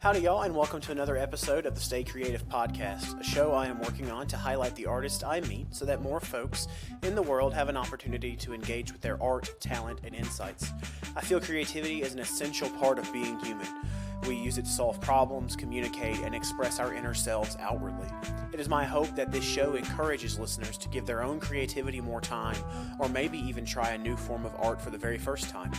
Howdy, y'all, and welcome to another episode of the Stay Creative Podcast, a show I am working on to highlight the artists I meet so that more folks in the world have an opportunity to engage with their art, talent, and insights. I feel creativity is an essential part of being human. We use it to solve problems, communicate, and express our inner selves outwardly. It is my hope that this show encourages listeners to give their own creativity more time, or maybe even try a new form of art for the very first time.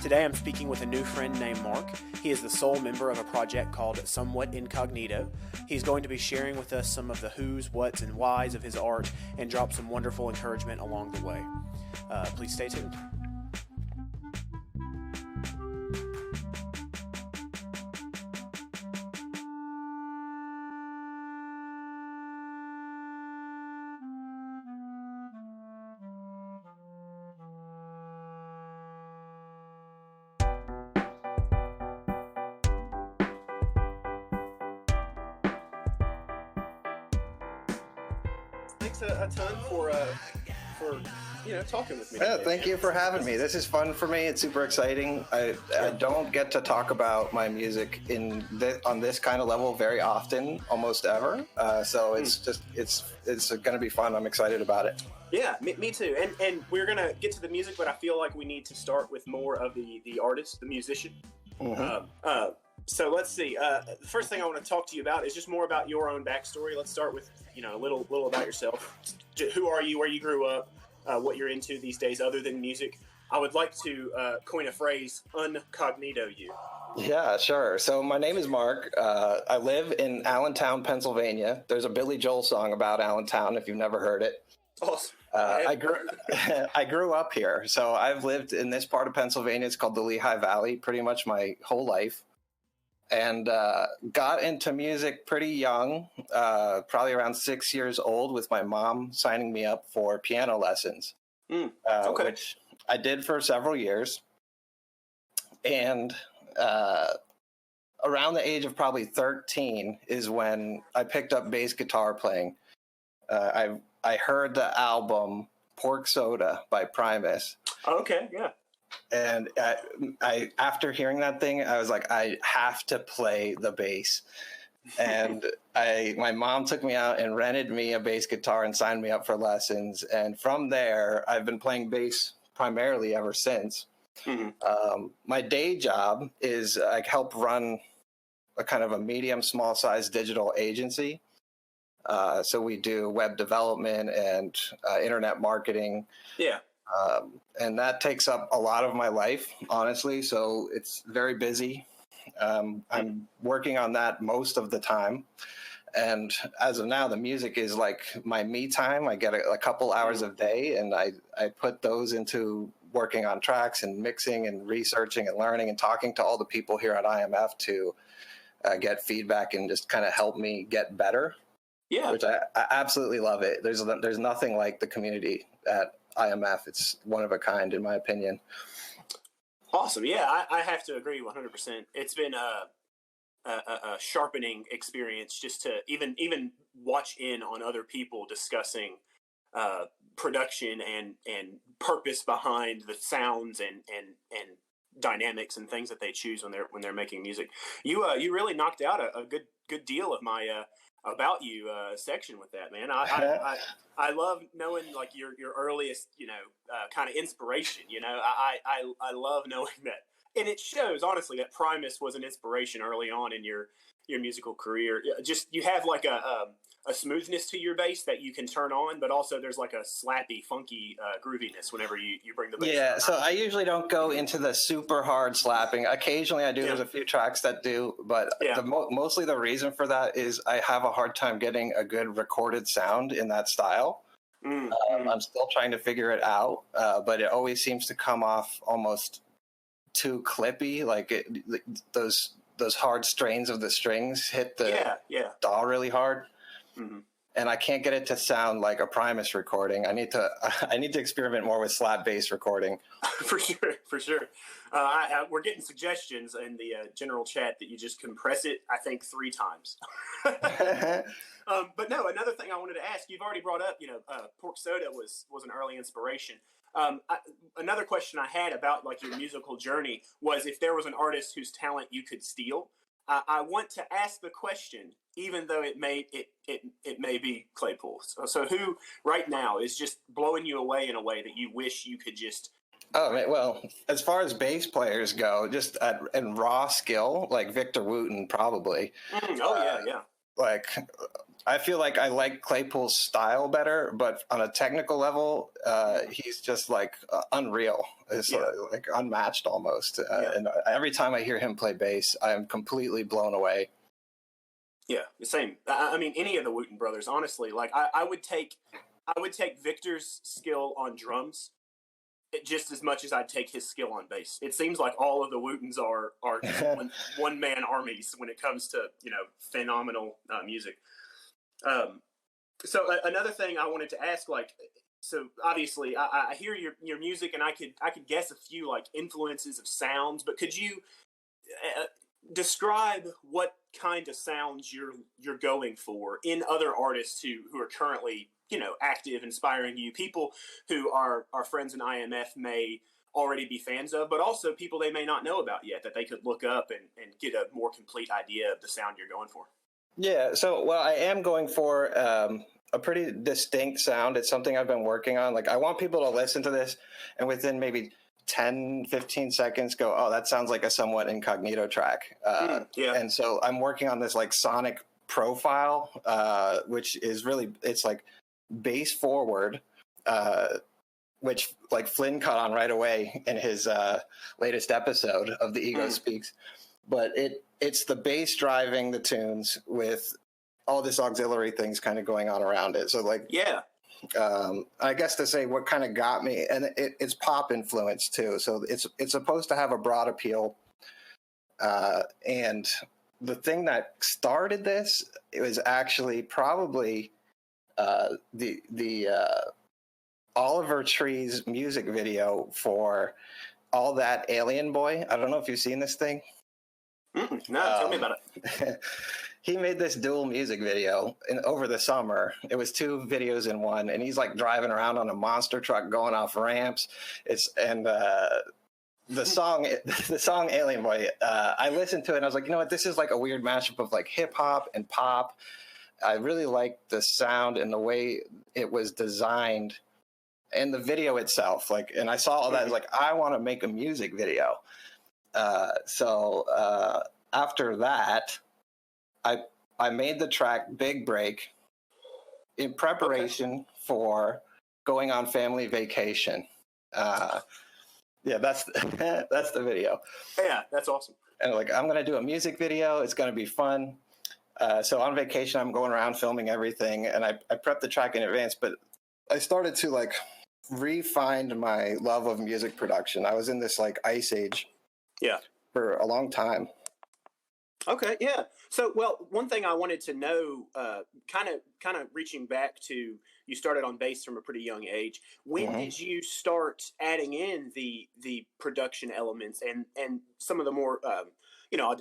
Today I'm speaking with a new friend named Mark. He is the sole member of a project called Somewhat Incognito. He's going to be sharing with us some of the who's, what's, and why's of his art and drop some wonderful encouragement along the way. Please stay tuned. Thanks a ton for talking with me. Yeah, thank you for having me. This is fun for me. It's super exciting. I don't get to talk about my music on this kind of level very often, almost ever. So it's going to be fun. I'm excited about it. Yeah, me too. And we're gonna get to the music, but I feel like we need to start with more of the artist, the musician. Mm-hmm. So let's see. The first thing I want to talk to you about is just more about your own backstory. Let's start with a little about yourself. Who are you? Where you grew up? What you're into these days other than music. I would like to coin a phrase, incognito you. Yeah, sure. So my name is Mark. I live in Allentown, Pennsylvania. There's a Billy Joel song about Allentown, if you've never heard it. Awesome. I grew up here. So I've lived in this part of Pennsylvania. It's called the Lehigh Valley pretty much my whole life. And got into music pretty young, probably around 6 years old, with my mom signing me up for piano lessons, which I did for several years. And around the age of probably 13 is when I picked up bass guitar playing. I heard the album Pork Soda by Primus. Oh, okay, yeah. And I after hearing that thing, I was like, I have to play the bass. And my mom took me out and rented me a bass guitar and signed me up for lessons. And from there, I've been playing bass primarily ever since. Mm-hmm. My day job is I help run a kind of a medium, small size digital agency. So we do web development and internet marketing. Yeah. And that takes up a lot of my life, honestly. So it's very busy. I'm working on that most of the time. And as of now, the music is like my me time. I get a couple hours a day, and I put those into working on tracks and mixing and researching and learning and talking to all the people here at IMF to get feedback and just kind of help me get better. Yeah. Which I absolutely love it. There's nothing like the community at IMF. It's one of a kind, in my opinion. Awesome. Yeah, I have to agree 100%. It's been a sharpening experience just to even watch in on other people discussing production and purpose behind the sounds and dynamics and things that they choose when they're making music. You really knocked out a good deal of my about you section with that, man. I love knowing like your earliest kind of inspiration. I love knowing that, and it shows honestly that Primus was an inspiration early on in your musical career. Just you have like a smoothness to your bass that you can turn on, but also there's like a slappy, funky grooviness whenever you bring the bass. Yeah, so I usually don't go into the super hard slapping. Occasionally I do. Yeah. There's a few tracks that do, but mostly the reason for that is I have a hard time getting a good recorded sound in that style. I'm still trying to figure it out, but it always seems to come off almost too clippy, like those hard strains of the strings hit the DAW really hard. Mm-hmm. And I can't get it to sound like a Primus recording. I need to experiment more with slap bass recording. For sure. We're getting suggestions in the general chat that you just compress it, I think, 3 times. But no, another thing I wanted to ask, you've already brought up, Pork Soda was an early inspiration. Another question I had about like your musical journey was if there was an artist whose talent you could steal. I want to ask the question, even though it may be Claypool. So who right now is just blowing you away in a way that you wish you could just? Oh, well, as far as bass players go, just in raw skill, like Victor Wooten, probably. Yeah. Like, I feel like I like Claypool's style better, but on a technical level, he's just like unreal. It's like unmatched almost. And every time I hear him play bass, I'm completely blown away. Yeah, the same. I mean, any of the Wooten brothers, honestly. Like, I would take Victor's skill on drums just as much as I'd take his skill on bass. It seems like all of the Wootens are one man armies when it comes to phenomenal music. So another thing I wanted to ask, like, so obviously I hear your music, and I could guess a few like influences of sounds, but could you describe what kind of sounds you're going for in other artists who are currently active, inspiring you, people who our friends in IMF may already be fans of, but also people they may not know about yet that they could look up and get a more complete idea of the sound you're going for? Yeah, so, well, I am going for a pretty distinct sound. It's something I've been working on. Like, I want people to listen to this and within maybe 10, 15 seconds go, oh, that sounds like a somewhat Incognito track. And so I'm working on this like sonic profile, which is really, it's like bass forward, which like Flynn caught on right away in his latest episode of The Ego Speaks. But it's the bass driving the tunes with all this auxiliary things kind of going on around it. So like, I guess to say what kind of got me, and it's pop influence too. So it's supposed to have a broad appeal. And the thing that started this, it was actually probably the Oliver Tree's music video for All That Alien Boy. I don't know if you've seen this thing. No, tell me about it. He made this dual music video over the summer. It was 2 videos in one, and he's like driving around on a monster truck going off ramps. The song Alien Boy, I listened to it and I was like, you know what, this is like a weird mashup of like hip hop and pop. I really liked the sound and the way it was designed and the video itself. Like, and I saw all that, I was like, I want to make a music video. So after that, I made the track Big Break in preparation for going on family vacation. Yeah, that's the video. Yeah, that's awesome. And like, I'm going to do a music video. It's going to be fun. So on vacation, I'm going around filming everything, and I prepped the track in advance, but I started to like refine my love of music production. I was in this like ice age for a long time. Okay, yeah. So, well, one thing I wanted to know, kind of reaching back to, you started on bass from a pretty young age. When did you start adding in the production elements and some of the more,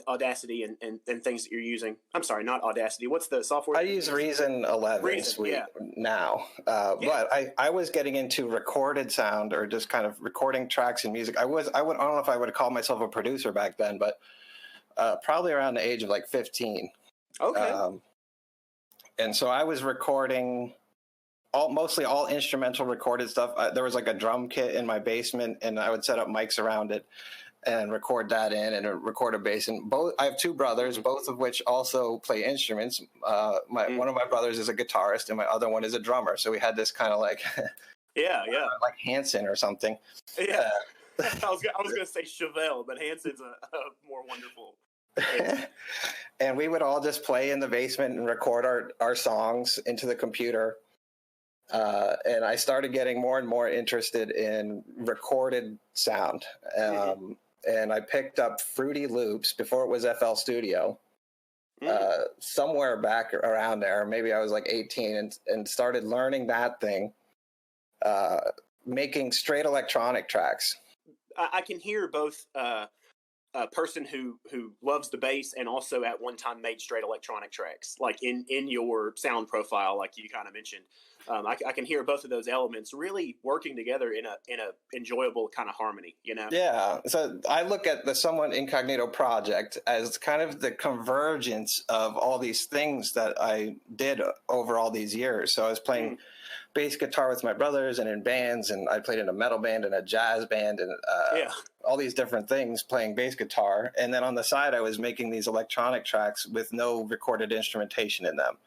Audacity and things that you're using? I'm sorry, not Audacity. What's the software? I use Reason 11 Suite now, but I was getting into recorded sound, or just kind of recording tracks and music. I don't know if I would call myself a producer back then, but probably around the age of like 15. Okay. And so I was recording mostly all instrumental recorded stuff. There was like a drum kit in my basement, and I would set up mics around it and record that in and record a bass. And I have 2 brothers, both of which also play instruments. One of my brothers is a guitarist, and my other one is a drummer. So we had this kind of like, like Hanson or something. Yeah. I was going to say Chevelle, but Hanson's a more wonderful. And we would all just play in the basement and record our songs into the computer. And I started getting more and more interested in recorded sound. And I picked up Fruity Loops before it was FL Studio, somewhere back around there. Maybe I was like 18 and started learning that thing, making straight electronic tracks. I can hear both a person who loves the bass and also at one time made straight electronic tracks, like in your sound profile, like you kind of mentioned. I can hear both of those elements really working together in a enjoyable kind of harmony, you know? Yeah. So I look at the Somewhat Incognito project as kind of the convergence of all these things that I did over all these years. So I was playing bass guitar with my brothers and in bands, and I played in a metal band and a jazz band and all these different things playing bass guitar. And then on the side, I was making these electronic tracks with no recorded instrumentation in them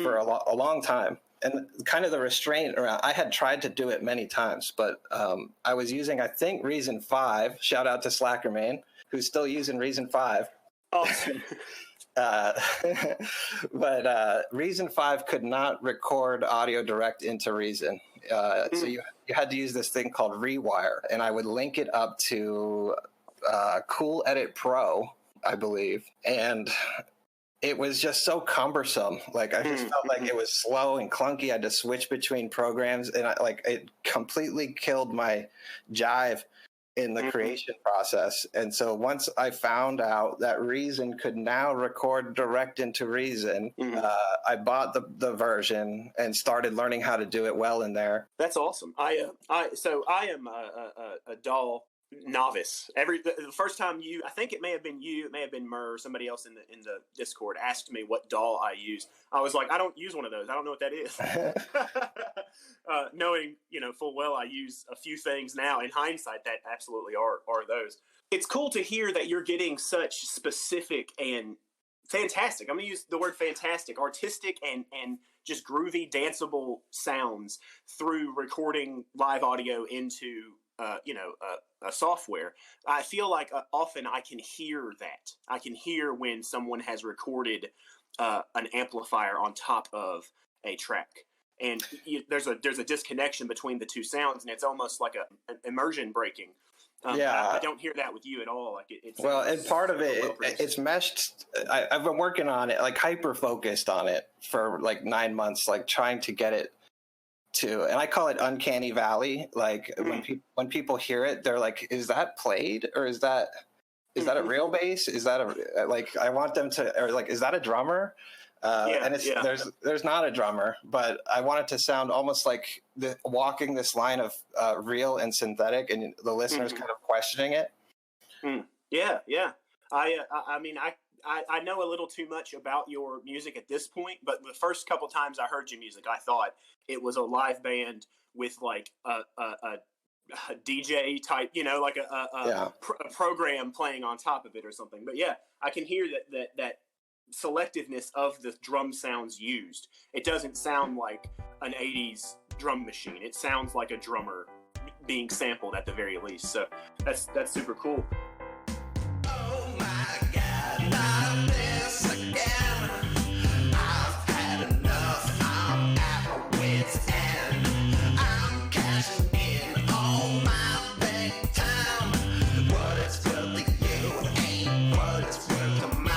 for a long time. And kind of the restraint around, I had tried to do it many times, but I was using, I think, Reason 5. Shout out to Slackerman, who's still using Reason 5. Awesome. But Reason 5 could not record audio direct into Reason. So you had to use this thing called Rewire, and I would link it up to Cool Edit Pro, I believe. And it was just so cumbersome. Like I just felt like it was slow and clunky. I had to switch between programs, and it completely killed my jive in the creation process. And so once I found out that Reason could now record direct into Reason, I bought the version and started learning how to do it well in there. That's awesome. I am a DAW novice. The first time I think it may have been you, it may have been Murr, somebody else in the Discord asked me what DAW I use. I was like, I don't use one of those. I don't know what that is. Knowing, full well I use a few things now in hindsight that absolutely are those. It's cool to hear that you're getting such specific and fantastic, I'm going to use the word fantastic, artistic and just groovy, danceable sounds through recording live audio into a software. I feel like often I can hear that. I can hear when someone has recorded an amplifier on top of a track, and there's a disconnection between the two sounds, and it's almost like an immersion breaking. I don't hear that with you at all. Like and part of it's meshed. I've been working on it, like hyper focused on it for like 9 months, like trying to get it to, and I call it uncanny valley. Like when people hear it, they're like, "Is that played, or is that a real bass? Is that I want them to, or like, is that a drummer?" And there's not a drummer, but I want it to sound almost like walking this line of real and synthetic, and the listeners kind of questioning it. Yeah. I mean, I know a little too much about your music at this point, but the first couple times I heard your music, I thought it was a live band with like a DJ type, like a program playing on top of it or something. But yeah, I can hear that selectiveness of the drum sounds used. It doesn't sound like an 80s drum machine. It sounds like a drummer being sampled at the very least. So that's super cool. Oh my God, not this again. I've had enough. I'm at my wit's end. I'm cashing in on my big time. What it's worth to you ain't what it's worth to mine.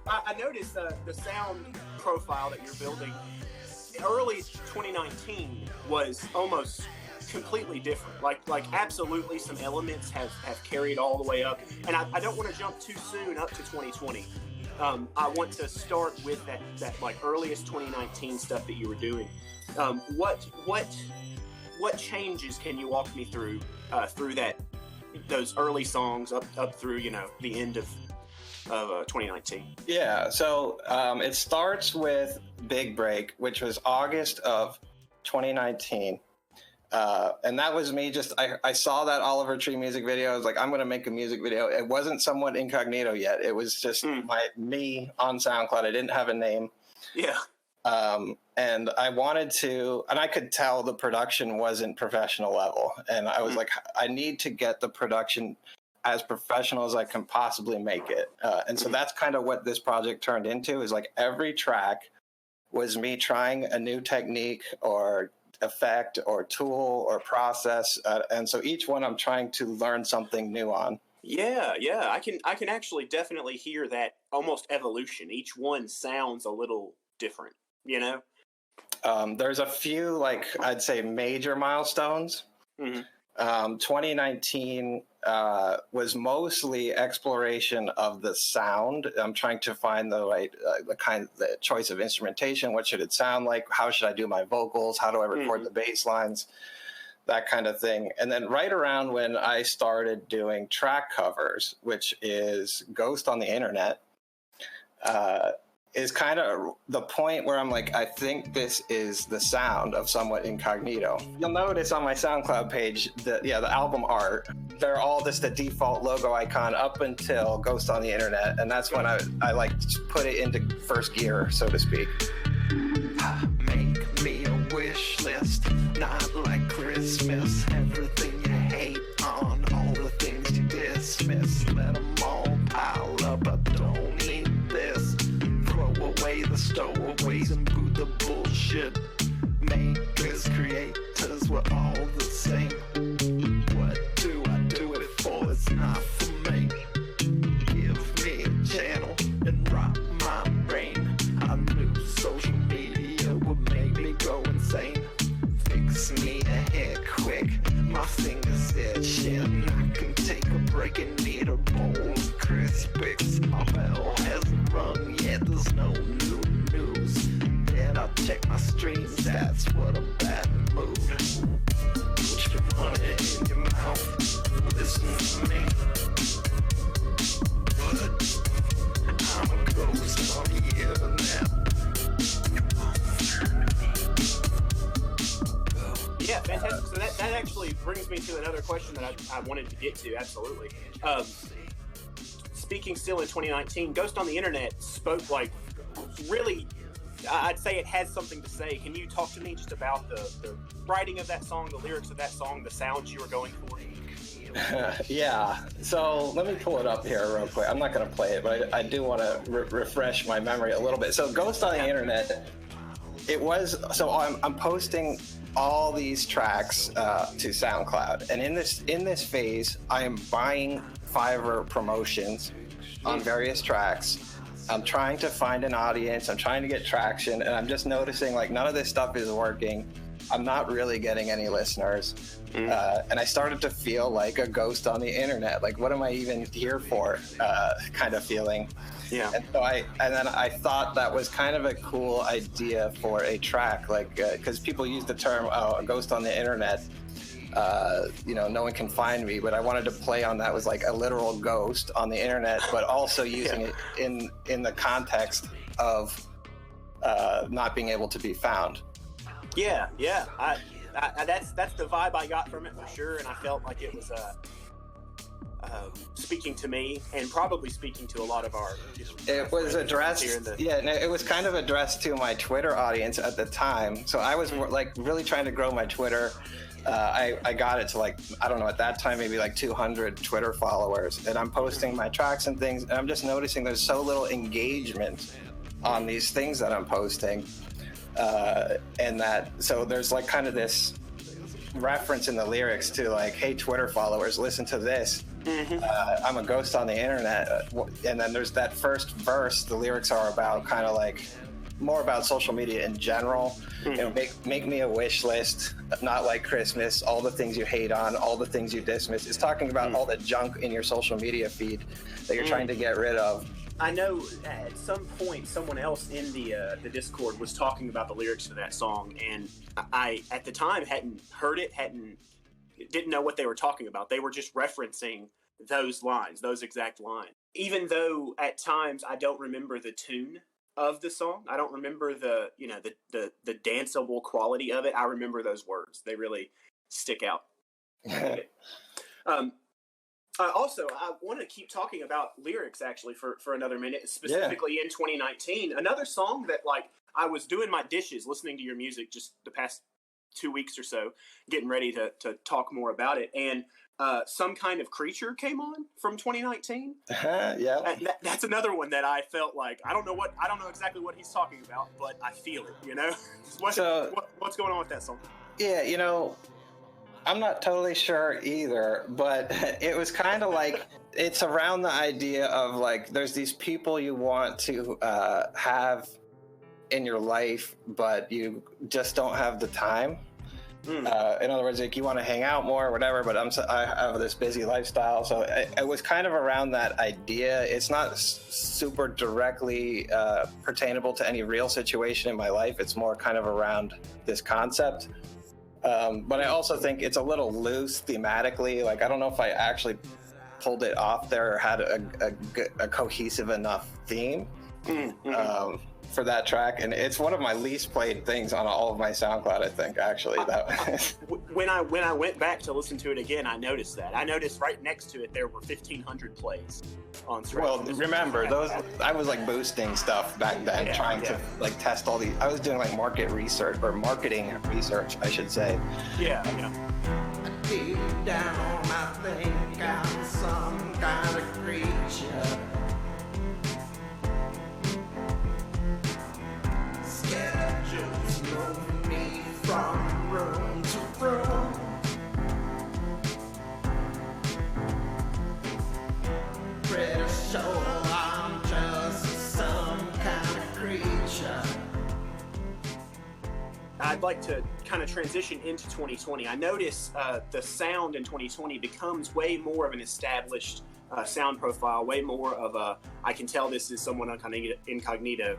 I noticed the sound profile that you're building early 2019 was almost completely different. Like absolutely some elements have carried all the way up. And I don't want to jump too soon up to 2020. I want to start with that like earliest 2019 stuff that you were doing. What changes can you walk me through those early songs up through the end of 2019? Yeah, so it starts with Big Break, which was August of 2019. And that was me. Just I saw that Oliver Tree music video. I was like, I'm going to make a music video. It wasn't somewhat incognito yet. It was just me on SoundCloud. I didn't have a name. Yeah. And I wanted to, and I could tell the production wasn't professional level. And I was like, I need to get the production as professional as I can possibly make it. And so that's kind of what this project turned into, is like every track was me trying a new technique or effect or tool or process. And so each one I'm trying to learn something new on. Yeah. I can actually definitely hear that almost evolution. Each one sounds a little different, you know? There's a few, like, I'd say major milestones. 2019 was mostly exploration of the sound. I'm trying to find the right, the choice of instrumentation. What should it sound like? How should I do my vocals? How do I record the bass lines? That kind of thing. And then right around when I started doing track covers, which is Ghost on the Internet, is kind of the point where I'm like, I think this is the sound of Somewhat Incognito. You'll notice on my SoundCloud page that, the album art, they're all just the default logo icon up until Ghost on the Internet. And that's when I like put it into first gear, so to speak. Make me a wish list, not like Christmas. Everything you hate on, all the things you dismiss. Let them all pile up, I don't need this. Throw away the stowaways and boot the bullshit. Makers, creators, we're all the same. What do I do it for? It's not for me. Give me a channel and rock my brain. I knew social media would make me go insane. Fix me a hair quick, my fingers itching. I can take a break and need a bowl of Crispix. My bell hasn't rung yet, there's no new news. Then I check my stream stats, what a bad mood. Put your money in your mouth, listen to me. But I'm a ghost on the internet. Yeah, fantastic. So that actually brings me to another question that I wanted to get to, absolutely. Speaking still in 2019, Ghost on the Internet spoke like really, I'd say it has something to say. Can you talk to me just about the writing of that song, the lyrics of that song, the sounds you were going for? Yeah, so let me pull it up here real quick. I'm not going to play it, but I do want to refresh my memory a little bit. So Ghost on the Internet, it was, so I'm posting all these tracks to SoundCloud, and in this phase, I am buying Fiverr promotions on various tracks. I'm trying to find an audience. I'm trying to get traction, and I'm just noticing like none of this stuff is working. I'm not really getting any listeners, and I started to feel like a ghost on the internet. Like, what am I even here for? Kind of feeling. Yeah. And so then I thought that was kind of a cool idea for a track, like because people use the term a ghost on the internet. No one can find me, but I wanted to play on that was like a literal ghost on the internet, but also using it in the context of not being able to be found. Yeah. That's the vibe I got from it for sure, and I felt like it was speaking to me and probably speaking to a lot of our. It was addressed. It was kind of addressed to my Twitter audience at the time. So I was like really trying to grow my Twitter. I got it to like, I don't know, at that time maybe like 200 Twitter followers, and I'm posting my tracks and things, and I'm just noticing there's so little engagement on these things that I'm posting, and that so there's like kind of this reference in the lyrics to like, hey Twitter followers, listen to this. I'm a ghost on the internet, and then there's that first verse. The lyrics are about kind of like more about social media in general. Make me a wish list, not like Christmas. All the things you hate on, all the things you dismiss. It's talking about all the junk in your social media feed that you're trying to get rid of. I know at some point someone else in the Discord was talking about the lyrics to that song, and I at the time hadn't heard it, didn't know what they were talking about. They were just referencing those lines, those exact lines. Even though at times I don't remember the tune of the song, I don't remember the danceable quality of it. I remember those words. They really stick out. Also, I want to keep talking about lyrics actually for another minute, specifically in 2019. Another song that, like, I was doing my dishes, listening to your music just the past 2 weeks or so, getting ready to talk more about it, and Some Kind of Creature came on from 2019. Yeah, that's another one that I felt like I don't know exactly what he's talking about, but I feel it. You know, what's going on with that song? Yeah, you know, I'm not totally sure either, but it was kind of like, it's around the idea of, like, there's these people you want to have in your life, but you just don't have the time. In other words, like, you want to hang out more or whatever, but I have this busy lifestyle. So it was kind of around that idea. It's not super directly pertainable to any real situation in my life. It's more kind of around this concept. But I also think it's a little loose thematically. Like, I don't know if I actually pulled it off there or had a cohesive enough theme for that track. And it's one of my least played things on all of my SoundCloud, I think, actually. When I went back to listen to it again, I noticed that. I noticed right next to it there were 1,500 plays on Stretch. Well, remember, I was like boosting stuff back then, trying to like test all these. I was doing like marketing research, I should say. Yeah. Deep down, I think I'm some kind of creature. Schedules move me from room to room. Pretty sure I'm just some kind of creature. I'd like to kind of transition into 2020. I notice the sound in 2020 becomes way more of an established sound profile, way more of a, I can tell this is someone incognito.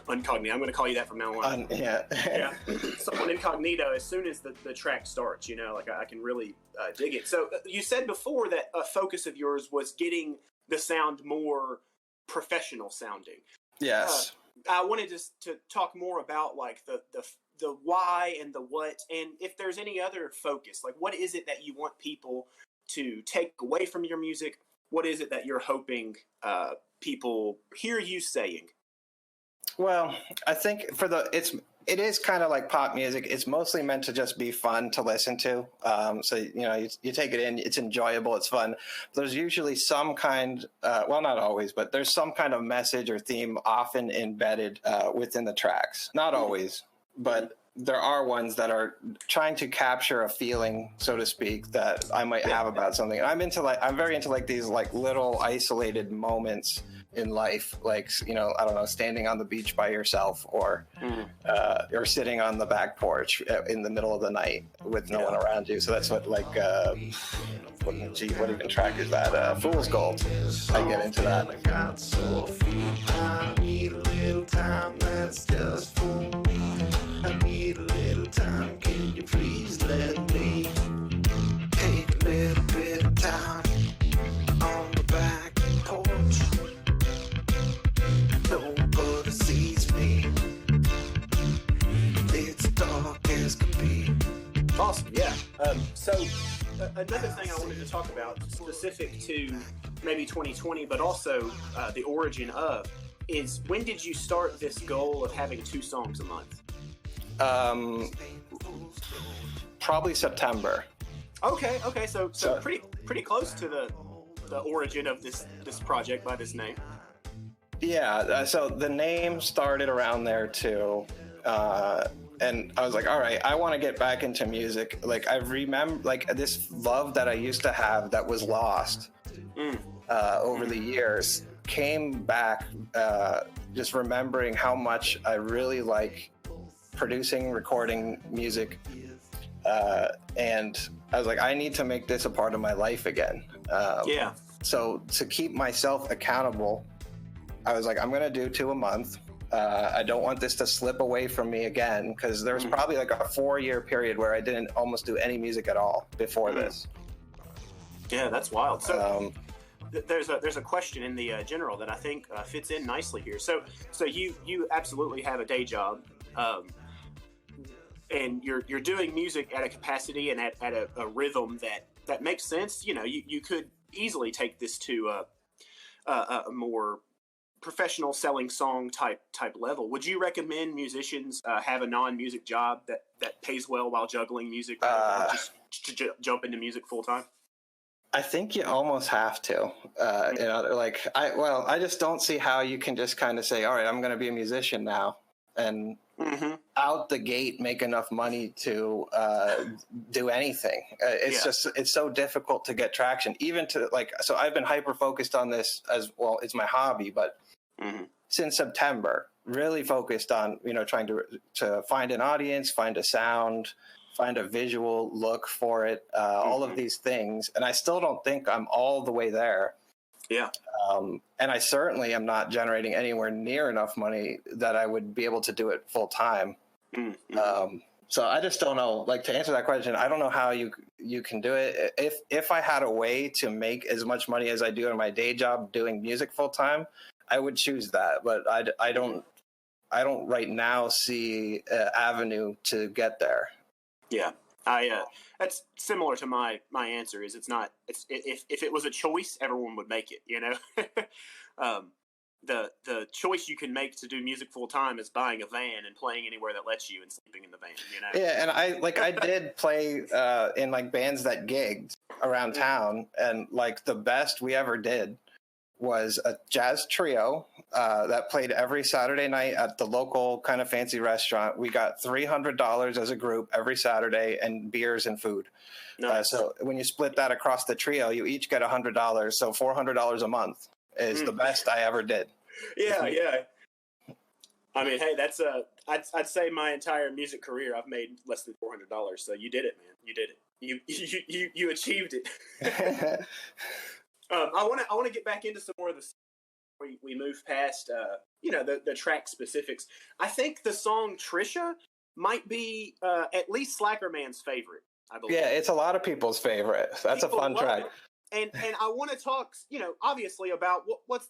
I'm going to call you that from now on. Yeah. Someone incognito as soon as the track starts, you know, like I can really dig it. So you said before that a focus of yours was getting the sound more professional sounding. Yes. I wanted to talk more about like the why and the what, and if there's any other focus, like what is it that you want people to take away from your music? What is it that you're hoping people hear you saying? Well, I think it is kind of like pop music. It's mostly meant to just be fun to listen to. So, you know, you take it in, it's enjoyable, it's fun. There's usually some kind, well, not always, but there's some kind of message or theme often embedded within the tracks. Not always, but there are ones that are trying to capture a feeling, so to speak, that I might have about something. I'm very into like these like little isolated moments in life, like, you know, I don't know, standing on the beach by yourself, or sitting on the back porch in the middle of the night with no one around you. So that's what, like, what even track is that? Fool's Gold. I get into that. I need a little time, that's just for me. I need a little time, can you please let me take a little bit of time on the back porch? Nobody sees me. It's dark as can be. Awesome, yeah. So another thing I wanted to talk about, specific to maybe 2020, but also the origin of, is when did you start this goal of having 2 songs a month? Probably September. Okay. So pretty close to the origin of this project by this name. Yeah, so the name started around there too, and I was like, all right, I want to get back into music. Like, I remember like this love that I used to have that was lost over the years came back, just remembering how much I really like producing, recording music, and I was like, I need to make this a part of my life again. So to keep myself accountable, I was like, I'm going to do 2 a month. I don't want this to slip away from me again, because there was probably like a 4-year period where I didn't almost do any music at all before this. Yeah, that's wild. So there's a question in the general that I think fits in nicely here. So you absolutely have a day job. and you're doing music at a capacity and at a rhythm that makes sense. You could easily take this to a more professional selling song type level. Would you recommend musicians have a non-music job that pays well while juggling music, just to jump into music full time? I think you almost have to. I just don't see how you can just kind of say, all right, I'm going to be a musician now, and out the gate make enough money to do anything. It's so difficult to get traction, even to so I've been hyper focused on this as well. It's my hobby, but since September, really focused on, trying to find an audience, find a sound, find a visual look for it, all of these things. And I still don't think I'm all the way there. Yeah. And I certainly am not generating anywhere near enough money that I would be able to do it full time. So I just don't know, to answer that question, I don't know how you can do it. If I had a way to make as much money as I do in my day job doing music full time, I would choose that. But I don't right now see an avenue to get there. Yeah, that's similar to my answer. Is if it was a choice, everyone would make it. The choice you can make to do music full time is buying a van and playing anywhere that lets you and sleeping in the van. Yeah, and I did play in bands that gigged around town, and the best we ever did was a jazz trio that played every Saturday night at the local kind of fancy restaurant. We got $300 as a group every Saturday, and beers and food. Nice. So when you split that across the trio, you each get $100. So $400 a month is the best I ever did. Yeah. I mean, hey, that's I'd say my entire music career I've made less than $400. So you did it, man. You did it. You achieved it. I want to get back into some more of the. We move past, the track specifics. I think the song Trisha might be at least Slacker Man's favorite, I believe. Yeah, it's a lot of people's favorite. That's a fun track. And I want to talk, obviously about what's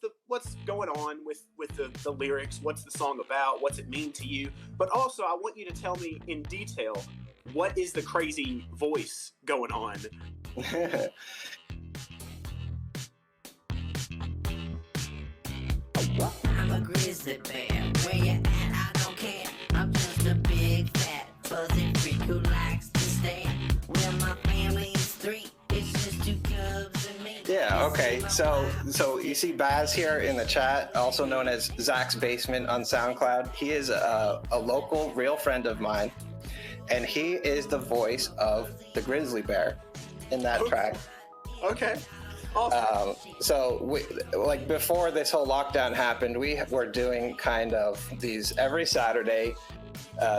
going on with the lyrics. What's the song about? What's it mean to you? But also, I want you to tell me in detail, what is the crazy voice going on? I'm a grizzly bear. Where you at? I don't care. I'm just a big fat fuzzy freak who likes to stay. Where my family is three. It's just two cubs and me. Yeah. Okay. So you see Baz here in the chat, also known as Zach's Basement on SoundCloud. He is a local, real friend of mine, and he is the voice of the grizzly bear in that track. Okay. Awesome. So before this whole lockdown happened, we were doing kind of these every Saturday.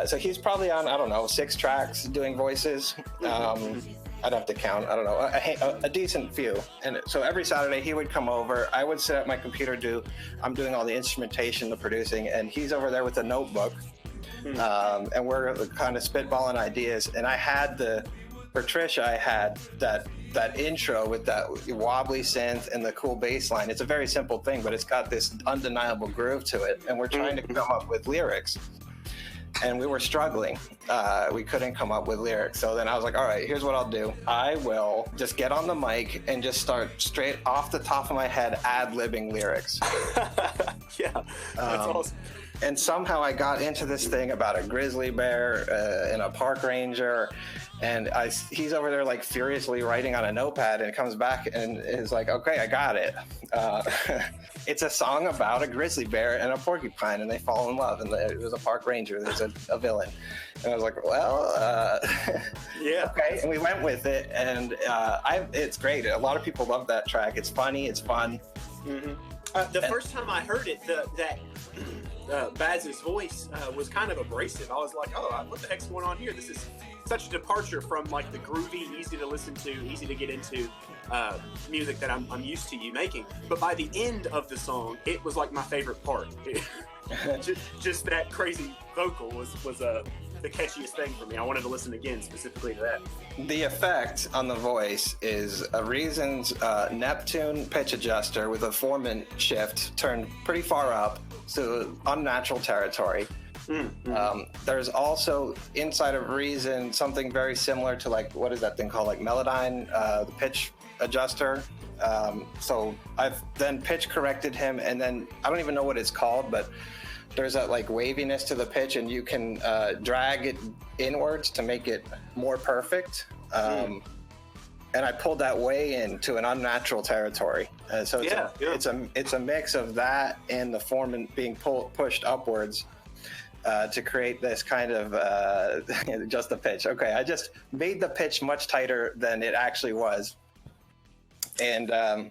So he's probably on, I don't know, 6 tracks doing voices. I'd have to count. I don't know, a decent few. And so every Saturday he would come over. I would sit at my computer, I'm doing all the instrumentation, the producing, and he's over there with a notebook. And we're kind of spitballing ideas. And I had for Trisha, I had that intro with that wobbly synth and the cool bass line. It's a very simple thing, but it's got this undeniable groove to it. And we're trying to come up with lyrics. And we were struggling. We couldn't come up with lyrics. So then I was like, all right, here's what I'll do. I will just get on the mic and just start straight off the top of my head ad-libbing lyrics. Yeah, that's awesome. And somehow I got into this thing about a grizzly bear and a park ranger. And he's over there furiously writing on a notepad, and comes back and is like, okay, I got it. It's a song about a grizzly bear and a porcupine, and they fall in love, and there's a park ranger, there's a villain. And I was like, well, yeah. Okay. And we went with it, and it's great. A lot of people love that track. It's funny, it's fun. The first time I heard it, that Baz's voice was kind of abrasive. I was like, oh, what the heck's going on here? This is such a departure from the groovy, easy to listen to, easy to get into music that I'm used to you making. But by the end of the song, it was my favorite part. just that crazy vocal was the catchiest thing for me. I wanted to listen again specifically to that. The effect on the voice is a Reason's Neptune pitch adjuster with a Foreman shift turned pretty far up, so unnatural territory. There's also inside of Reason something very similar to like, what is that thing called? Like Melodyne, the pitch adjuster. So I've then pitch corrected him, and then I don't even know what it's called, but there's that like waviness to the pitch, and you can drag it inwards to make it more perfect. And I pulled that way into an unnatural territory. So it's a mix of that and the form being pushed upwards to create this kind of just the pitch. Okay, I just made the pitch much tighter than it actually was. And I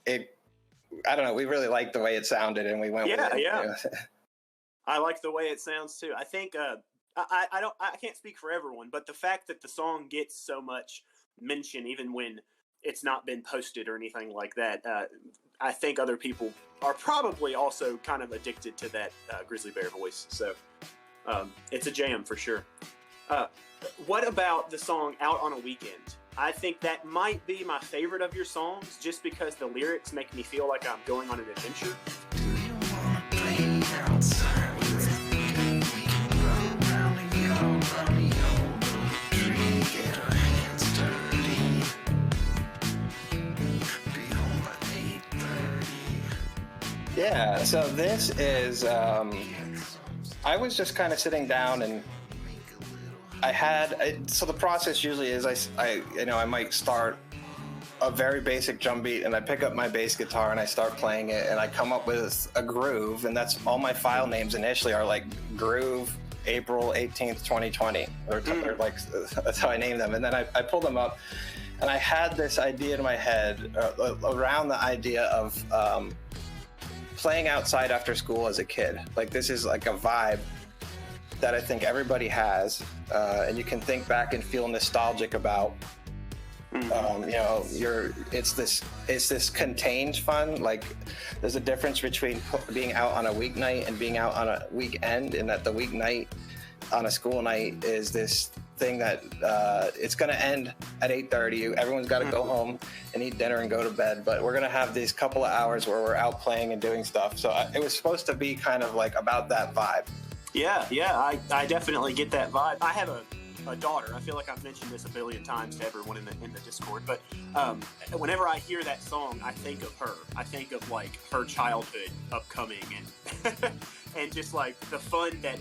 don't know, we really liked the way it sounded, and we went with it. Yeah. I like the way it sounds too. I think I can't speak for everyone, but the fact that the song gets so much mention even when it's not been posted or anything like that, I think other people are probably also kind of addicted to that grizzly bear voice. So it's a jam for sure. What about the song Out on a Weekend? I think that might be my favorite of your songs, just because the lyrics make me feel like I'm going on an adventure. Do you wanna play outside with me? We can run around and get all rowdy on the tree, get our hands dirty. Be home by 8:30. Yeah, so this is, I was just kind of sitting down, and so the process usually is I might start a very basic drum beat, and I pick up my bass guitar and I start playing it, and I come up with a groove, and that's all my file names initially are like Groove April 18th 2020 or like that's how I name them. And then I pull them up, and I had this idea in my head around the idea of playing outside after school as a kid. Like, this is like a vibe that I think everybody has, and you can think back and feel nostalgic about. It's this contained fun. Like, there's a difference between being out on a weeknight and being out on a weekend, in that the weeknight on a school night is this thing that it's going to end at 8:30. Everyone's got to go home and eat dinner and go to bed, but we're going to have these couple of hours where we're out playing and doing stuff. So it was supposed to be kind of like about that vibe. Yeah, I definitely get that vibe. I have a daughter. I feel like I've mentioned this a billion times to everyone in the Discord, but whenever I hear that song, I think of her. I think of like her childhood upcoming, and and just like the fun that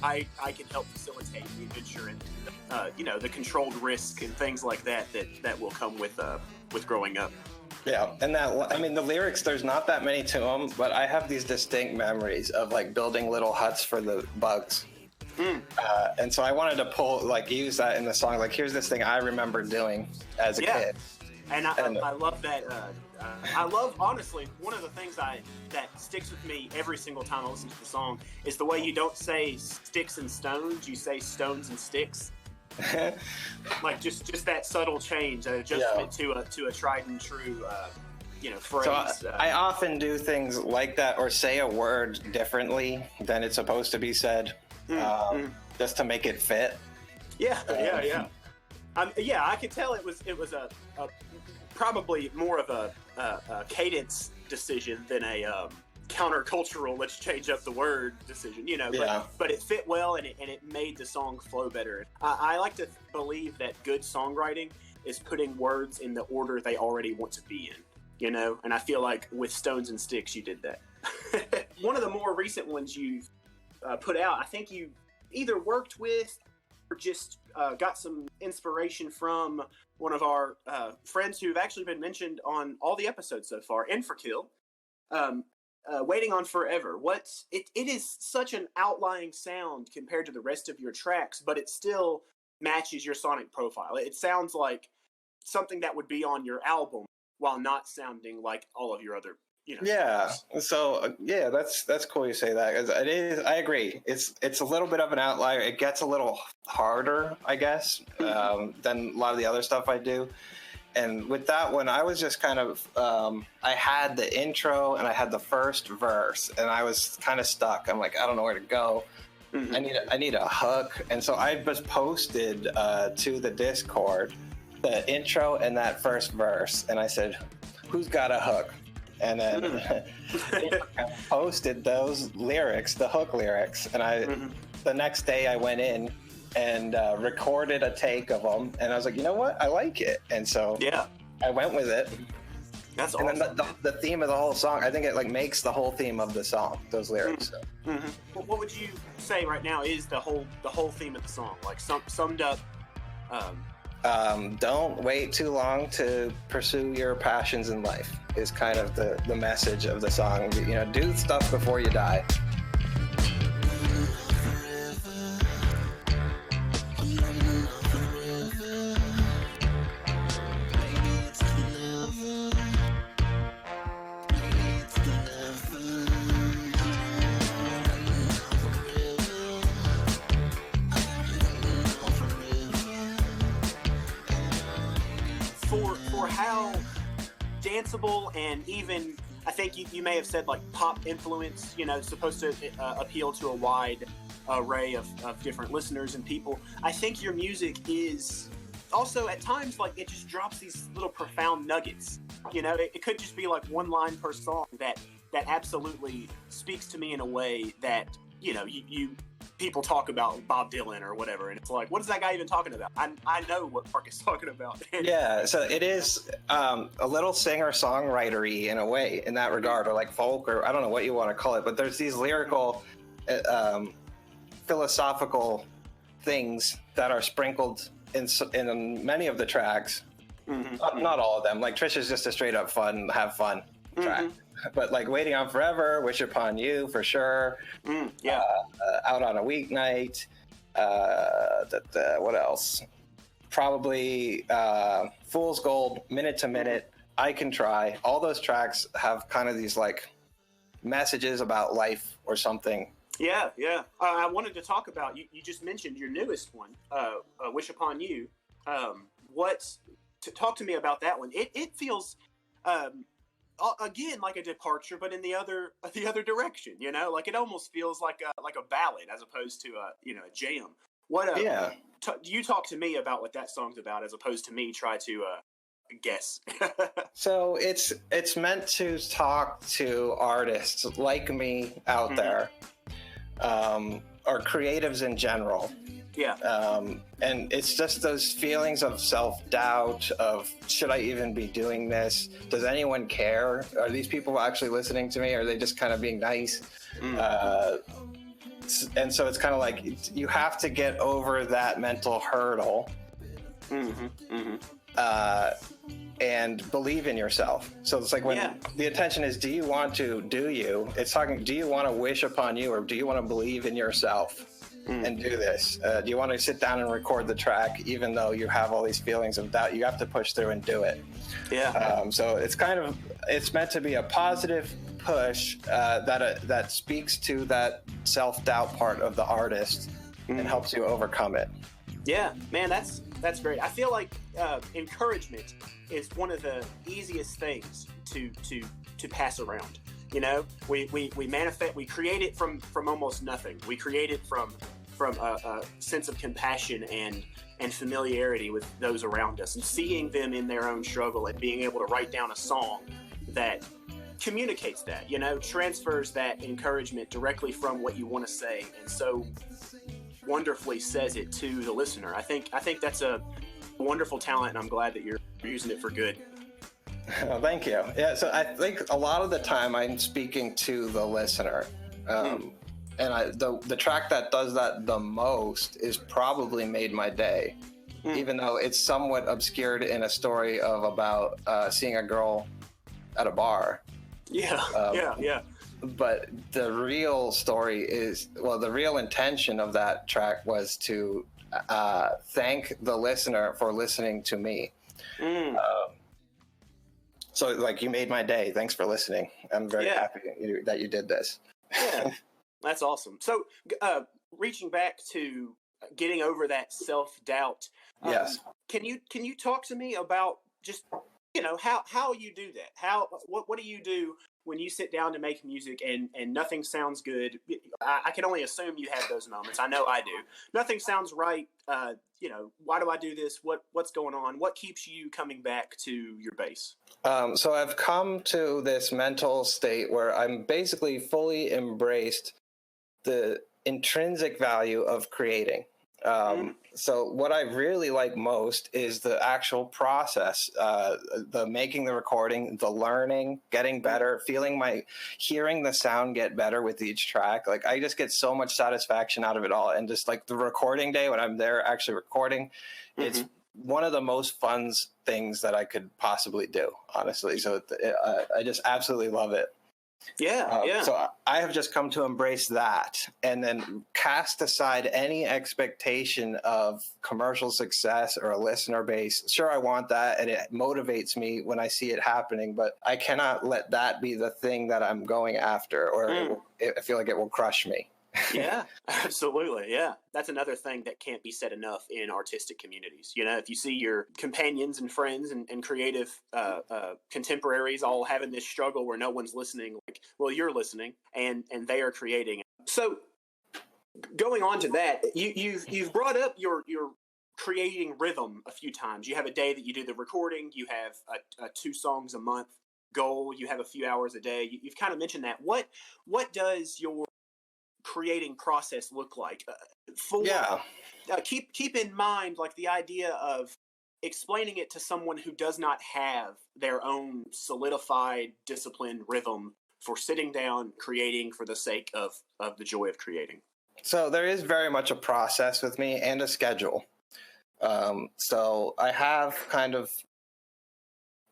I can help facilitate the adventure, and the controlled risk and things like that will come with growing up. Yeah, and the lyrics, there's not that many to them, but I have these distinct memories of like building little huts for the bugs. And so I wanted to use that in the song. Like, here's this thing I remember doing as a kid. And I love that. I love, honestly, one of the things that sticks with me every single time I listen to the song is the way you don't say sticks and stones, you say stones and sticks. Like just that subtle change, an adjustment to a tried and true phrase. So I often do things like that, or say a word differently than it's supposed to be said, just to make it fit. Yeah. I could tell it was a probably more of a cadence decision than a countercultural, let's change up the word decision, but it fit well, and it made the song flow better. I like to believe that good songwriting is putting words in the order they already want to be in, and I feel like with Stones and Sticks you did that. One of the more recent ones you've put out, I think you either worked with or just got some inspiration from one of our friends who've actually been mentioned on all the episodes so far, Incognito. Waiting on Forever. It is such an outlying sound compared to the rest of your tracks, but it still matches your sonic profile. It sounds like something that would be on your album while not sounding like all of your other, Yeah. So that's cool you say that, 'cause it is. I agree. It's a little bit of an outlier. It gets a little harder, I guess, than a lot of the other stuff I do. And with that one, I was just kind of, I had the intro and I had the first verse, and I was kind of stuck. I'm like, I don't know where to go. I need a hook. And so I just posted to the Discord the intro and that first verse, and I said, who's got a hook? and then posted those lyrics, the hook lyrics, and the next day I went in and recorded a take of them, and I was like, you know what, I like it, and so I went with it. That's and awesome. then the theme of the whole song, I think it like makes the whole theme of the song, those lyrics. Well, what would you say right now is the whole theme of the song, like summed up? Don't wait too long to pursue your passions in life is kind of the message of the song. You know, do stuff before you die. For how danceable and even, I think you may have said like pop influence, you know, supposed to appeal to a wide array of different listeners and people. I think your music is also at times like it just drops these little profound nuggets. You know, it could just be like one line per song that absolutely speaks to me in a way that, you know, you people talk about Bob Dylan or whatever, and it's like, what is that guy even talking about? I know what Mark is talking about. Yeah, so it is a little singer-songwriter-y in a way, in that regard, or like folk, or I don't know what you want to call it, but there's these lyrical, philosophical things that are sprinkled in many of the tracks. Not all of them. Like Trisha's just a straight-up have fun track. But like Waiting on Forever, Wish Upon You for sure. Out on a Weeknight. What else? Probably Fool's Gold, Minute to Minute, I Can Try. All those tracks have kind of these like messages about life or something. Yeah. I wanted to talk about, you just mentioned your newest one, Wish Upon You. Talk to me about that one. It feels... again, like a departure, but in the other direction. You know, like it almost feels like a ballad as opposed to a jam. You talk to me about what that song's about as opposed to me try to guess. So it's meant to talk to artists like me out there, or creatives in general. Yeah. And it's just those feelings of self-doubt of, should I even be doing this? Does anyone care? Are these people actually listening to me? Or are they just kind of being nice? And so it's kind of like you have to get over that mental hurdle and believe in yourself. So it's like when the attention is, do you want to do you? It's talking, do you want to wish upon you, or do you want to believe in yourself? And do this? Do you want to sit down and record the track even though you have all these feelings of doubt? You have to push through and do it. So it's meant to be a positive push that speaks to that self-doubt part of the artist and helps you overcome it. Yeah, man, that's great. I feel like encouragement is one of the easiest things to pass around. You know, we manifest, we create it from almost nothing. We create it from a sense of compassion and familiarity with those around us, and seeing them in their own struggle and being able to write down a song that communicates that, you know, transfers that encouragement directly from what you want to say, and so wonderfully says it to the listener. I think that's a wonderful talent, and I'm glad that you're using it for good. Oh, thank you. Yeah, so I think a lot of the time I'm speaking to the listener. And the track that does that the most is probably Made My Day, even though it's somewhat obscured in a story about seeing a girl at a bar. Yeah. But the real story is, the real intention of that track was to thank the listener for listening to me. So, like, you made my day. Thanks for listening. I'm very happy that you did this. Yeah, that's awesome. So, reaching back to getting over that self-doubt. Yes. Can you talk to me about just, you know, how you do that? What do you do when you sit down to make music and nothing sounds good? I can only assume you have those moments. I know I do. Nothing sounds right. Why do I do this? What's going on? What keeps you coming back to your bass? So I've come to this mental state where I'm basically fully embraced the intrinsic value of creating. So what I really like most is the actual process, the making the recording, the learning, getting better, hearing the sound get better with each track. Like I just get so much satisfaction out of it all. And just like the recording day when I'm there actually recording, it's one of the most fun things that I could possibly do, honestly. So I just absolutely love it. Yeah. So I have just come to embrace that and then cast aside any expectation of commercial success or a listener base. Sure, I want that and it motivates me when I see it happening, but I cannot let that be the thing that I'm going after or I feel like it will crush me. Yeah, absolutely. Yeah. That's another thing that can't be said enough in artistic communities. If you see your companions and friends and creative contemporaries all having this struggle where no one's listening, like, well, you're listening and they are creating. So going on to that, you've brought up your creating rhythm a few times. You have a day that you do the recording. You have a 2 songs a month goal. You have a few hours a day. You've kind of mentioned that. What does your creating process look like? Keep in mind, like, the idea of explaining it to someone who does not have their own solidified, disciplined rhythm for sitting down, creating for the sake of the joy of creating. So there is very much a process with me and a schedule. So I have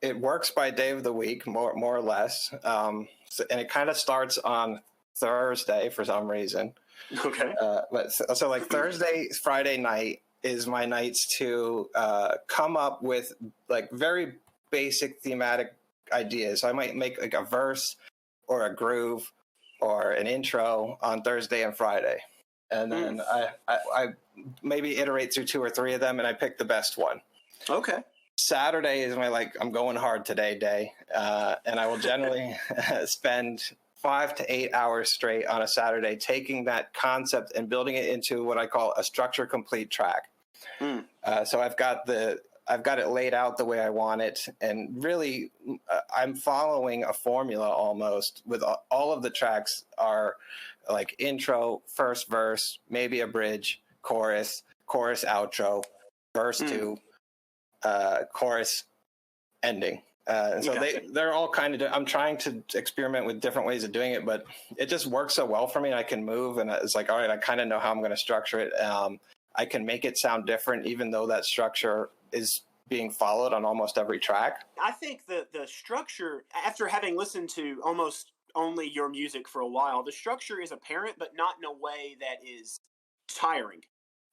it works by day of the week, more or less. And it kind of starts on Thursday for some reason. Okay. But so like Thursday, Friday night is my nights to come up with like very basic thematic ideas. So I might make like a verse or a groove or an intro on Thursday and Friday. And then I maybe iterate through 2 or 3 of them and I pick the best one. Okay. Saturday is my I'm going hard today day. And I will generally spend 5 to 8 hours straight on a Saturday, taking that concept and building it into what I call a structure complete track. So I've got it laid out the way I want it. And really, I'm following a formula almost with all of the tracks are like intro, first verse, maybe a bridge, chorus, outro, verse 2, chorus, ending. So they're all kind of, I'm trying to experiment with different ways of doing it, but it just works so well for me and I can move and it's like, all right, I kind of know how I'm going to structure it. I can make it sound different, even though that structure is being followed on almost every track. I think the structure, after having listened to almost only your music for a while, the structure is apparent, but not in a way that is tiring.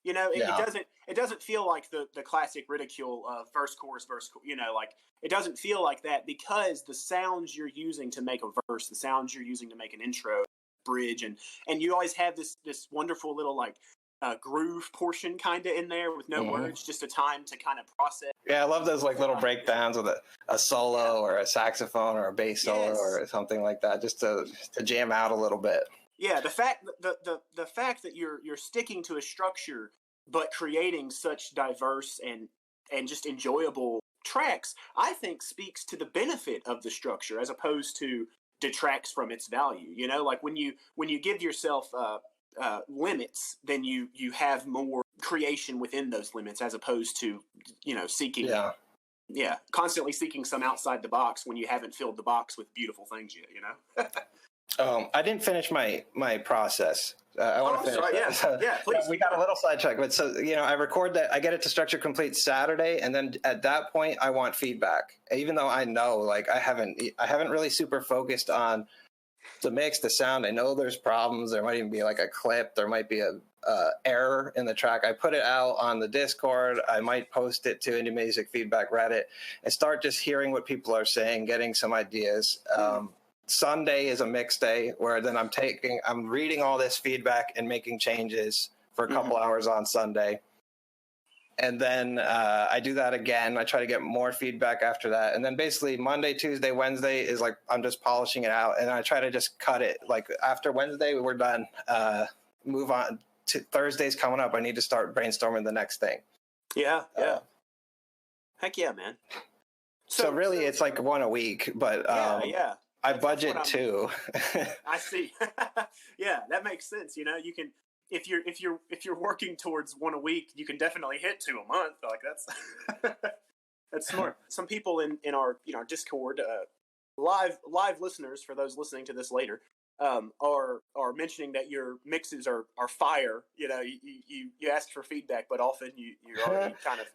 It doesn't feel like the classic ridicule of verse, chorus, like it doesn't feel like that because the sounds you're using to make a verse, the sounds you're using to make an intro, bridge, and you always have this wonderful little like groove portion kind of in there with no words, just a time to kind of process. Yeah, I love those like little breakdowns with a solo or a saxophone or a bass solo or something like that, just to jam out a little bit. Yeah, the fact that you're sticking to a structure but creating such diverse and just enjoyable tracks, I think speaks to the benefit of the structure as opposed to detracts from its value. Like when you give yourself limits, then you have more creation within those limits as opposed to seeking constantly seeking some outside the box when you haven't filled the box with beautiful things yet. I didn't finish my process. I want to finish. Sorry, yeah, please. We got a little sidetracked, but so I record that. I get it to structure complete Saturday, and then at that point, I want feedback. Even though I know, like, I haven't really super focused on the mix, the sound. I know there's problems. There might even be like a clip. There might be a error in the track. I put it out on the Discord. I might post it to Indie Music Feedback Reddit and start just hearing what people are saying, getting some ideas. Sunday is a mix day where then I'm reading all this feedback and making changes for a couple hours on Sunday. And then I do that again. I try to get more feedback after that. And then basically Monday, Tuesday, Wednesday is like I'm just polishing it out. And I try to just cut it. Like after Wednesday, we're done. Move on to Thursday's coming up. I need to start brainstorming the next thing. Yeah. Heck yeah, man. So really, it's like one a week. But I budget two. I see. Yeah, that makes sense. You know, you can. If you're working towards one a week, you can definitely hit 2 a month. Like that's smart. Some people in our Discord, live listeners, for those listening to this later, are mentioning that your mixes are fire. You know, you asked for feedback, but often you're already kind of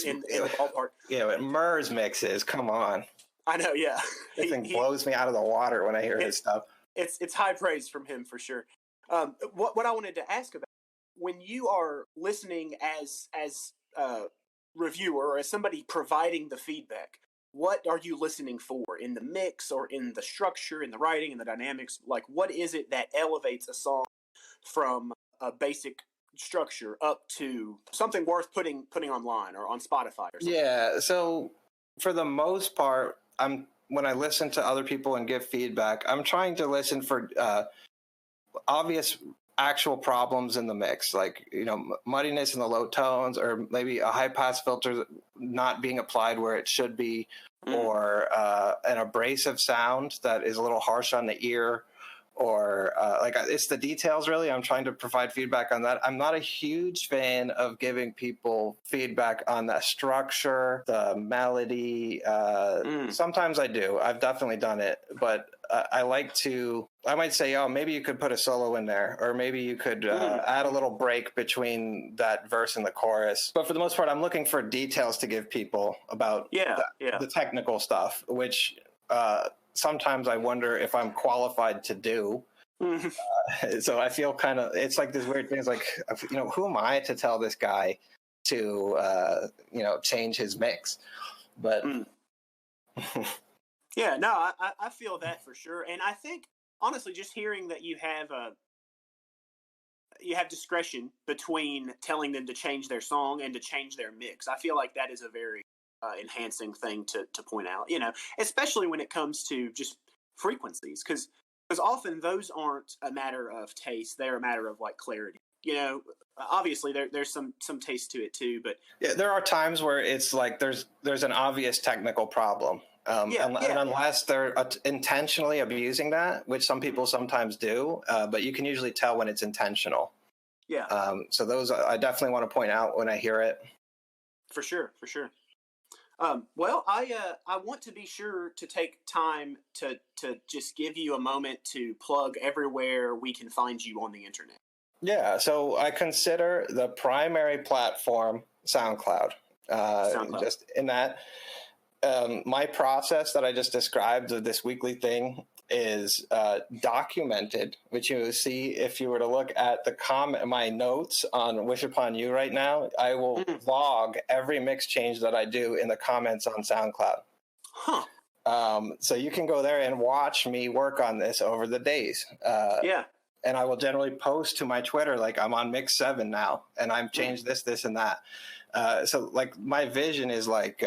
in the ballpark. Yeah, but Murr's mixes, come on. I know. Yeah, This thing blows me out of the water when I hear his stuff. It's high praise from him for sure. What I wanted to ask about, when you are listening as a reviewer or as somebody providing the feedback, what are you listening for in the mix or in the structure, in the writing, in the dynamics? Like, what is it that elevates a song from a basic structure up to something worth putting online or on Spotify or something? Yeah, so for the most part, when I listen to other people and give feedback, I'm trying to listen for obvious actual problems in the mix, like muddiness in the low tones, or maybe a high pass filter not being applied where it should be, or an abrasive sound that is a little harsh on the ear, or it's the details. Really, I'm trying to provide feedback on that. I'm not a huge fan of giving people feedback on the structure, the melody. Sometimes I do. I've definitely done it, but I might say, oh, maybe you could put a solo in there, or maybe you could add a little break between that verse and the chorus. But for the most part, I'm looking for details to give people about the technical stuff, which sometimes I wonder if I'm qualified to do. So I feel it's like this weird thing. It's like, who am I to tell this guy to, change his mix? But yeah, no, I feel that for sure. And I think, honestly, just hearing that you have discretion between telling them to change their song and to change their mix, I feel like that is a very enhancing thing to point out, especially when it comes to just frequencies, because often those aren't a matter of taste, they're a matter of like clarity. Obviously there's some taste to it too, but there are times where it's like there's an obvious technical problem, and unless they're intentionally abusing that, which some people sometimes do, but you can usually tell when it's intentional. So those I definitely want to point out when I hear it. For sure. Well, I want to be sure to take time to just give you a moment to plug everywhere we can find you on the internet. Yeah, so I consider the primary platform SoundCloud. Just in that, my process that I just described of this weekly thing is documented, which you will see if you were to look at my notes on Wish Upon You right now. I will log every mix change that I do in the comments on SoundCloud. So you can go there and watch me work on this over the days. And I will generally post to my Twitter, like, I'm on mix 7 now, and I've changed this, and that. So like my vision is like,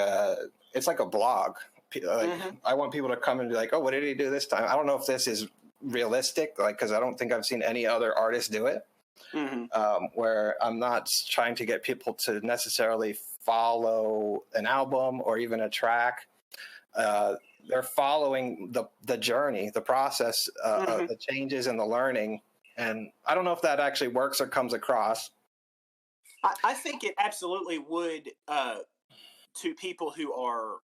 it's like a blog. I want people to come and be like, oh, what did he do this time? I don't know if this is realistic, because I don't think I've seen any other artist do it, where I'm not trying to get people to necessarily follow an album or even a track. They're following the journey, the process, the changes and the learning. And I don't know if that actually works or comes across. I think it absolutely would, to people who are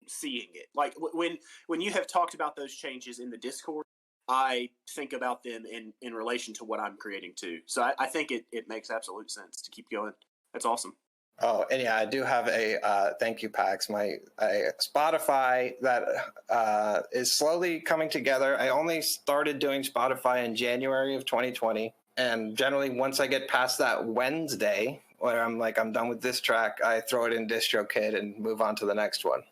seeing it. Like when you have talked about those changes in the Discord, I think about them in relation to what I'm creating too. So I think it makes absolute sense to keep going. That's awesome. Oh, and yeah, I do have a thank you, Pax. My Spotify that is slowly coming together. I only started doing Spotify in January of 2020, and generally once I get past that Wednesday, where I'm like, I'm done with this track, I throw it in DistroKid and move on to the next one.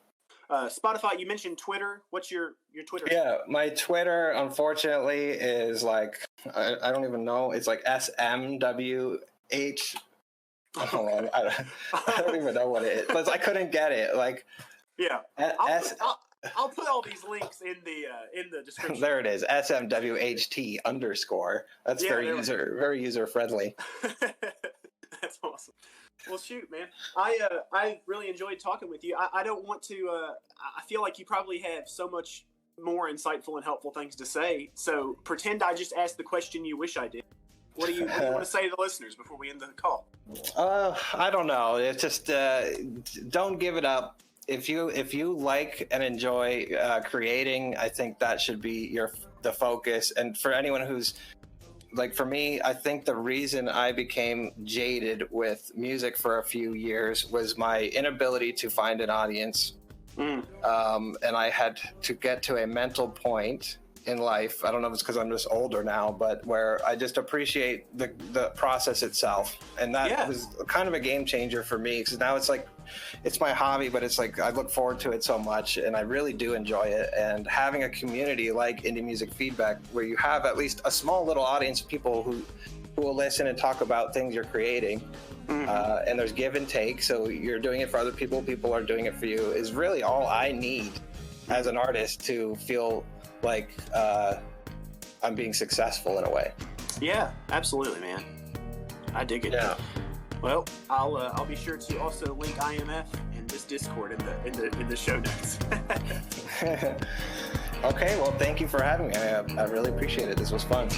Spotify, you mentioned Twitter. What's your Twitter? Yeah, my Twitter, unfortunately, is like, I don't even know. It's like SMWH Oh, man, I don't even know what it is, but I couldn't get it. Like, yeah, I'll put all these links in the description. There it is, SMWHT _. That's very user friendly. That's awesome. Well, shoot, man. I really enjoyed talking with you. I don't want to. I feel like you probably have so much more insightful and helpful things to say. So pretend I just asked the question you wish I did. What do you want to say to the listeners before we end the call? I don't know. It's just don't give it up. If you like and enjoy creating, I think that should be the focus. And for anyone who's like, for me, I think the reason I became jaded with music for a few years was my inability to find an audience. And I had to get to a mental point in life, I don't know if it's because I'm just older now, but where I just appreciate the process itself. And that was kind of a game changer for me, because now it's like, it's my hobby, but it's like I look forward to it so much and I really do enjoy it. And having a community like Indie Music Feedback, where you have at least a small little audience of people who will listen and talk about things you're creating, and there's give and take, so you're doing it for other people, people are doing it for you, is really all I need as an artist to feel like I'm being successful in a way. Yeah, absolutely, man. I dig it. Yeah. Well, I'll be sure to also link IMF and this Discord in the show notes. Okay, well, thank you for having me. I really appreciate it. This was fun.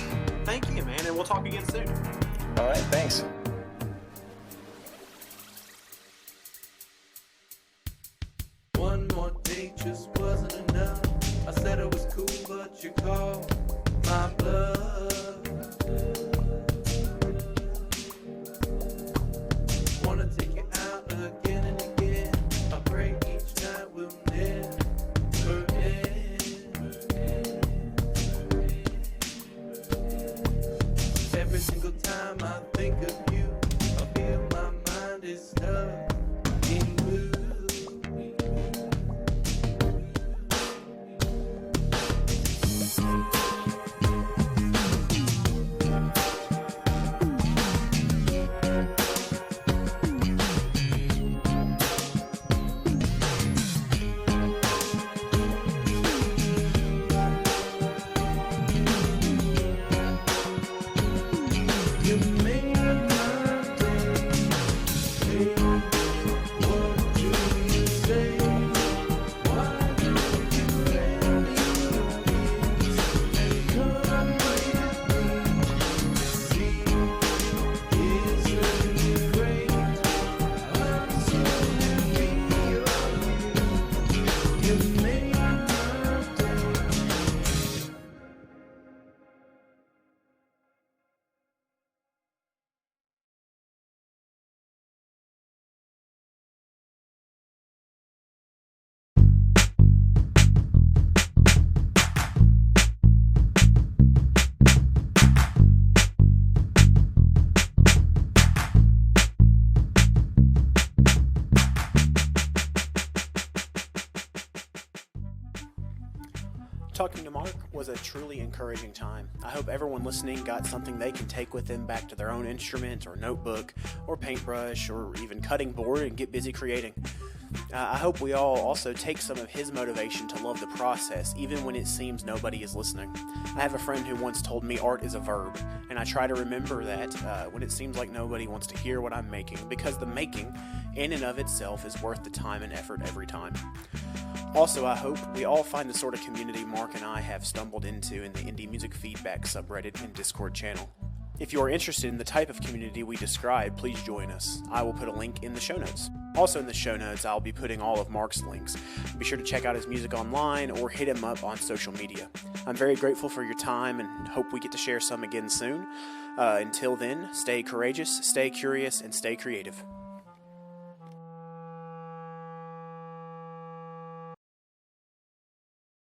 Thank you, man, and we'll talk again soon. All right, thanks. One more date just wasn't enough. I said it was cool, but you called my bluff. Wanna take you out again and again. I pray each night will never end. Every single time I think of you, I feel my mind is stuck in blue. Talking to Mark was a truly encouraging time. I hope everyone listening got something they can take with them back to their own instrument or notebook or paintbrush or even cutting board and get busy creating. I hope we all also take some of his motivation to love the process, even when it seems nobody is listening. I have a friend who once told me art is a verb, and I try to remember that when it seems like nobody wants to hear what I'm making, because the making, in and of itself, is worth the time and effort every time. Also, I hope we all find the sort of community Mark and I have stumbled into in the Indie Music Feedback subreddit and Discord channel. If you are interested in the type of community we describe, please join us. I will put a link in the show notes. Also in the show notes, I'll be putting all of Mark's links. Be sure to check out his music online or hit him up on social media. I'm very grateful for your time and hope we get to share some again soon. Until then, stay courageous, stay curious, and stay creative.